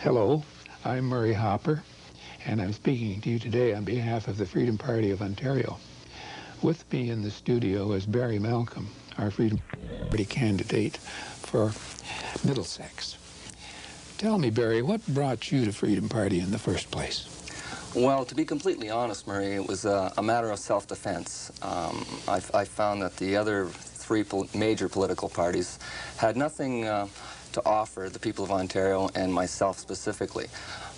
Hello, I'm Murray Hopper, and I'm speaking to you today on behalf of the Freedom Party of Ontario. With me in the studio is Barry Malcolm, our Freedom Party candidate for Middlesex. Tell me, Barry, what brought you to Freedom Party in the first place? Well, to be completely honest, Murray, it was a matter of self-defense. I found that the other three major political parties had nothing to offer the people of Ontario and myself specifically.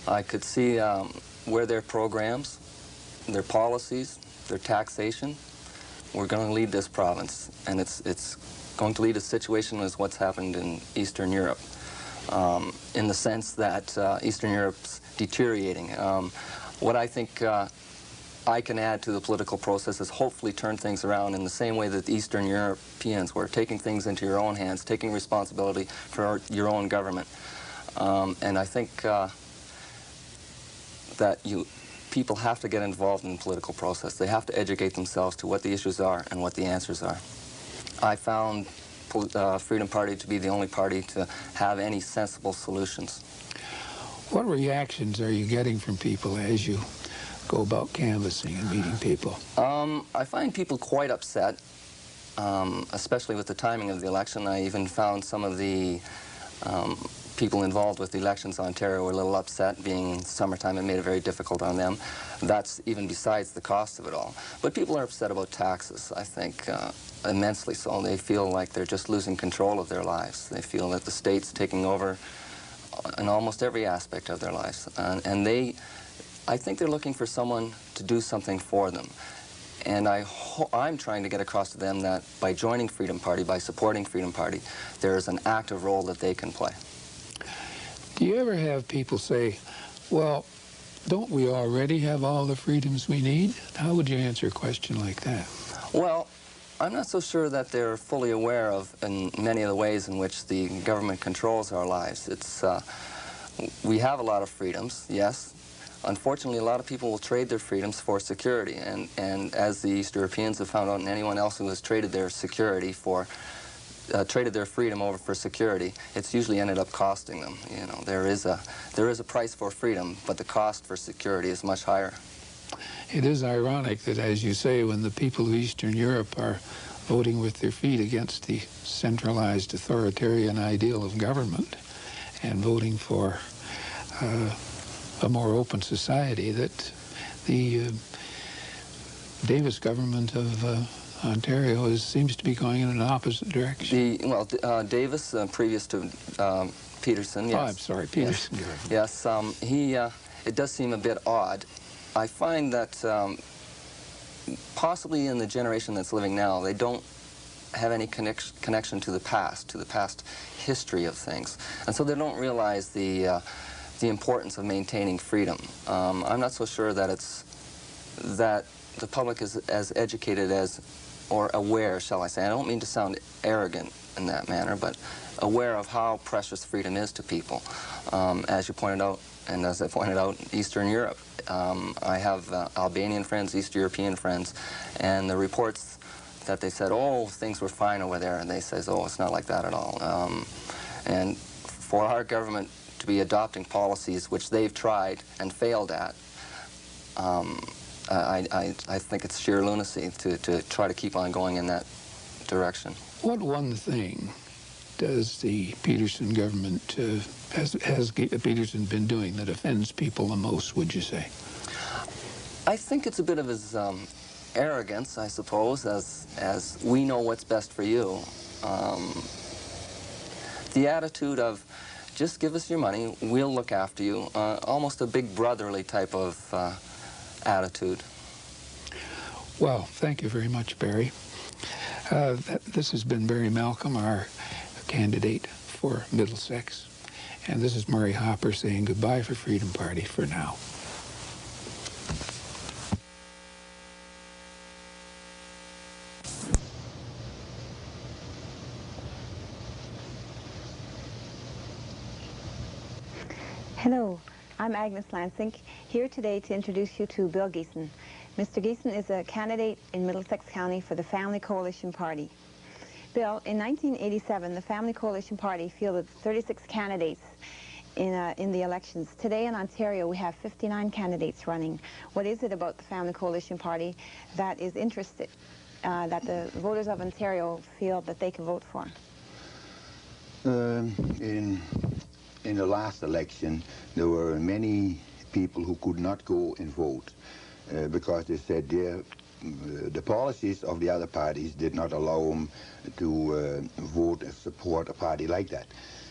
I could see where their programs, their policies, their taxation were going to lead this province, and it's going to lead a situation as what's happened in Eastern Europe, in the sense that Eastern Europe's deteriorating. What I think I can add to the political process is hopefully turn things around in the same way that the Eastern Europeans were, taking things into your own hands, taking responsibility for your own government. And I think that people have to get involved in the political process. They have to educate themselves to what the issues are and what the answers are. I found Freedom Party to be the only party to have any sensible solutions. What reactions are you getting from people as you go about canvassing and meeting people? I find people quite upset, especially with the timing of the election. I even found some of the people involved with the elections in Ontario were a little upset, being summertime. It made it very difficult on them. That's even besides the cost of it all. But people are upset about taxes, I think, immensely so. They feel like they're just losing control of their lives. They feel that the state's taking over in almost every aspect of their lives. And I think they're looking for someone to do something for them. And I'm trying to get across to them that by joining Freedom Party, by supporting Freedom Party, there is an active role that they can play. Do you ever have people say, well, don't we already have all the freedoms we need? How would you answer a question like that? Well, I'm not so sure that they're fully aware of in many of the ways in which the government controls our lives. We have a lot of freedoms, yes. Unfortunately, a lot of people will trade their freedoms for security, and as the East Europeans have found out, and anyone else who has traded their security traded their freedom over for security, it's usually ended up costing them. You know, there is a price for freedom, but the cost for security is much higher. It is ironic that, as you say, when the people of Eastern Europe are voting with their feet against the centralized authoritarian ideal of government and voting for a more open society, that the Davis government of Ontario seems to be going in an opposite direction. Davis, previous to Peterson, yes. Oh, I'm sorry, Peterson. Yes, it does seem a bit odd. I find that possibly in the generation that's living now, they don't have any connection to the past history of things. And so they don't realize the importance of maintaining freedom. I'm not so sure that that the public is as educated as, or aware, shall I say. I don't mean to sound arrogant in that manner, but aware of how precious freedom is to people. As you pointed out, and as I pointed out, Eastern Europe. I have Albanian friends, East European friends, and the reports that they said, oh, things were fine over there, and they say, oh, it's not like that at all. And for our government to be adopting policies which they've tried and failed at, I think it's sheer lunacy to try to keep on going in that direction. What one thing does the Peterson government, has Peterson been doing that offends people the most, would you say? I think it's a bit of his arrogance, I suppose, as we know what's best for you. The attitude of, just give us your money, we'll look after you, almost a big brotherly type of attitude. Well, thank you very much, Barry. This has been Barry Malcolm, our candidate for Middlesex. And this is Murray Hopper saying goodbye for Freedom Party for now. Hello, I'm Agnes Lansing, here today to introduce you to Bill Giesen. Mr. Giesen is a candidate in Middlesex County for the Family Coalition Party. Bill, in 1987, the Family Coalition Party fielded 36 candidates in the elections. Today in Ontario, we have 59 candidates running. What is it about the Family Coalition Party that is interested, that the voters of Ontario feel that they can vote for? In the last election, there were many people who could not go and vote because they said the policies of the other parties did not allow them to vote and support a party like that.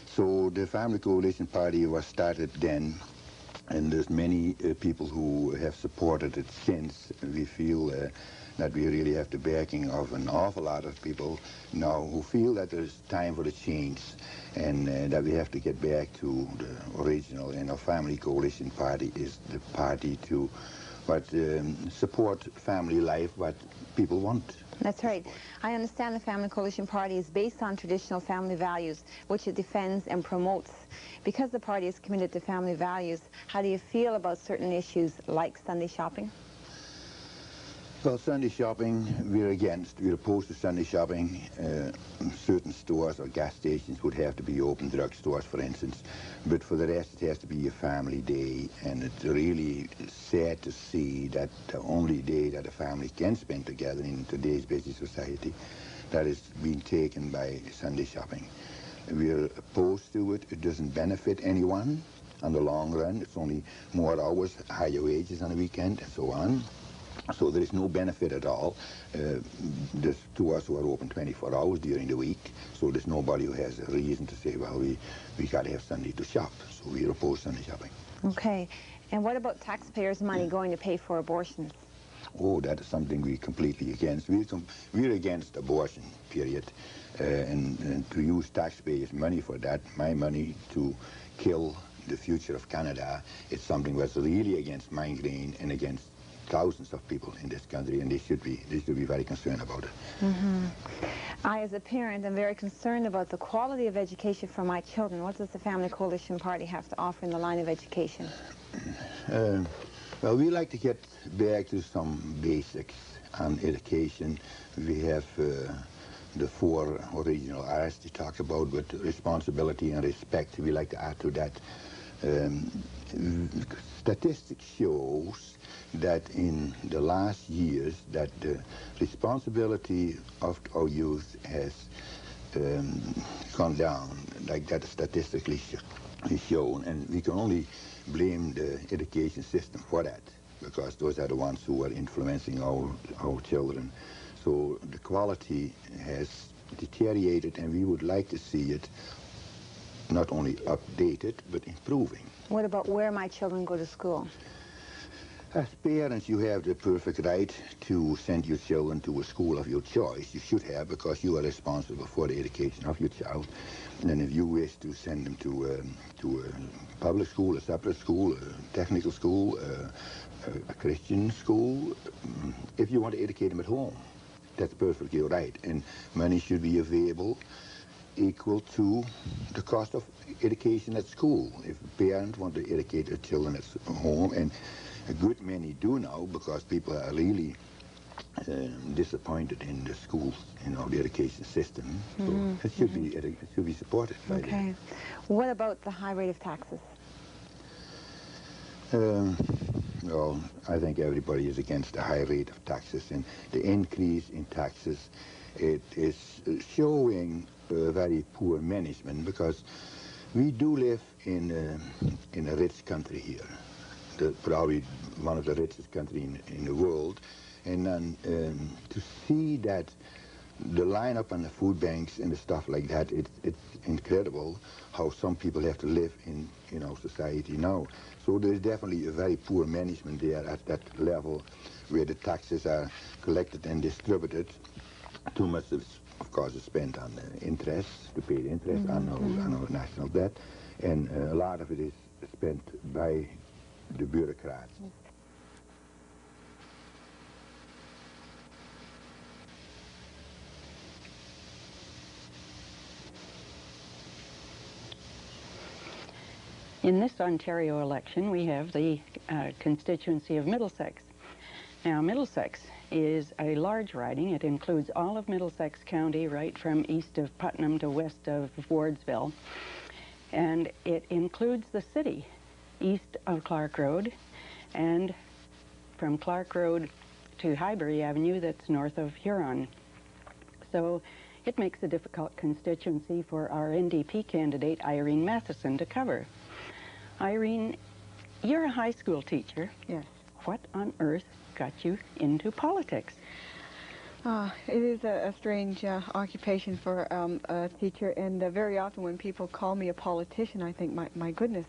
So the Family Coalition Party was started then, and there's many people who have supported it since. We feel that we really have the backing of an awful lot of people now who feel that there's time for a change, and that we have to get back to the original. And our Family Coalition Party is the party to support family life, what people want. That's right. I understand the Family Coalition Party is based on traditional family values, which it defends and promotes. Because the party is committed to family values, how do you feel about certain issues like Sunday shopping? Well, Sunday shopping, we're against. We're opposed to Sunday shopping. Certain stores or gas stations would have to be open, drugstores, for instance. But for the rest, it has to be a family day. And it's really sad to see that the only day that a family can spend together in today's busy society, that is being taken by Sunday shopping. We're opposed to it. It doesn't benefit anyone on the long run. It's only more hours, higher wages on the weekend, and so on. So there is no benefit at all. There's two of us who are open 24 hours during the week, so there's nobody who has a reason to say, well, we got to have Sunday to shop. So we oppose Sunday shopping. Okay. And what about taxpayers' money going to pay for abortions? Oh, that is something we're completely against. We're against abortion, period. And to use taxpayers' money for that, my money to kill the future of Canada, it's something that's really against migraine and against thousands of people in this country, and they should be very concerned about it. Mm-hmm. I, as a parent, am very concerned about the quality of education for my children. What does the Family Coalition Party have to offer in the line of education? Well, we like to get back to some basics on education. We have the 4 original R's to talk about, with responsibility and respect. We like to add to that. Statistics shows that in the last years that the responsibility of our youth has gone down, like that is statistically shown, and we can only blame the education system for that, because those are the ones who are influencing our children. So the quality has deteriorated, and we would like to see it not only updated, but improving. What about where my children go to school? As parents, you have the perfect right to send your children to a school of your choice. You should have, because you are responsible for the education of your child. And then if you wish to send them to a public school, a separate school, a technical school, a Christian school, if you want to educate them at home, that's perfectly right. And money should be available equal to the cost of education at school. If parents want to educate their children at home, and a good many do now, because people are really disappointed in the schools, the education system. So it should be supported. Okay. What about the high rate of taxes? Well, I think everybody is against the high rate of taxes, and the increase in taxes, it is showing very poor management, because we do live in a rich country here. Probably one of the richest countries in the world, and then to see that the lineup on the food banks and the stuff like that, it's incredible how some people have to live in our society now. So there's definitely a very poor management there at that level, where the taxes are collected and distributed. Too much, of course, is spent on interest, to pay the interest on our national debt, and a lot of it is spent by the bureaucrats. In this Ontario election, we have the constituency of Middlesex. Now, Middlesex is a large riding. It includes all of Middlesex County, right from east of Putnam to west of Wardsville. and it includes the city east of Clark Road, and from Clark Road to Highbury Avenue that's north of Huron. So it makes a difficult constituency for our NDP candidate, Irene Mathyssen, to cover. Irene, you're a high school teacher. Yes. What on earth got you into politics? It is a strange occupation for a teacher, and very often when people call me a politician, I think, my goodness,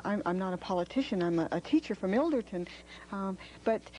I'm not a politician, I'm a teacher from Ilderton. But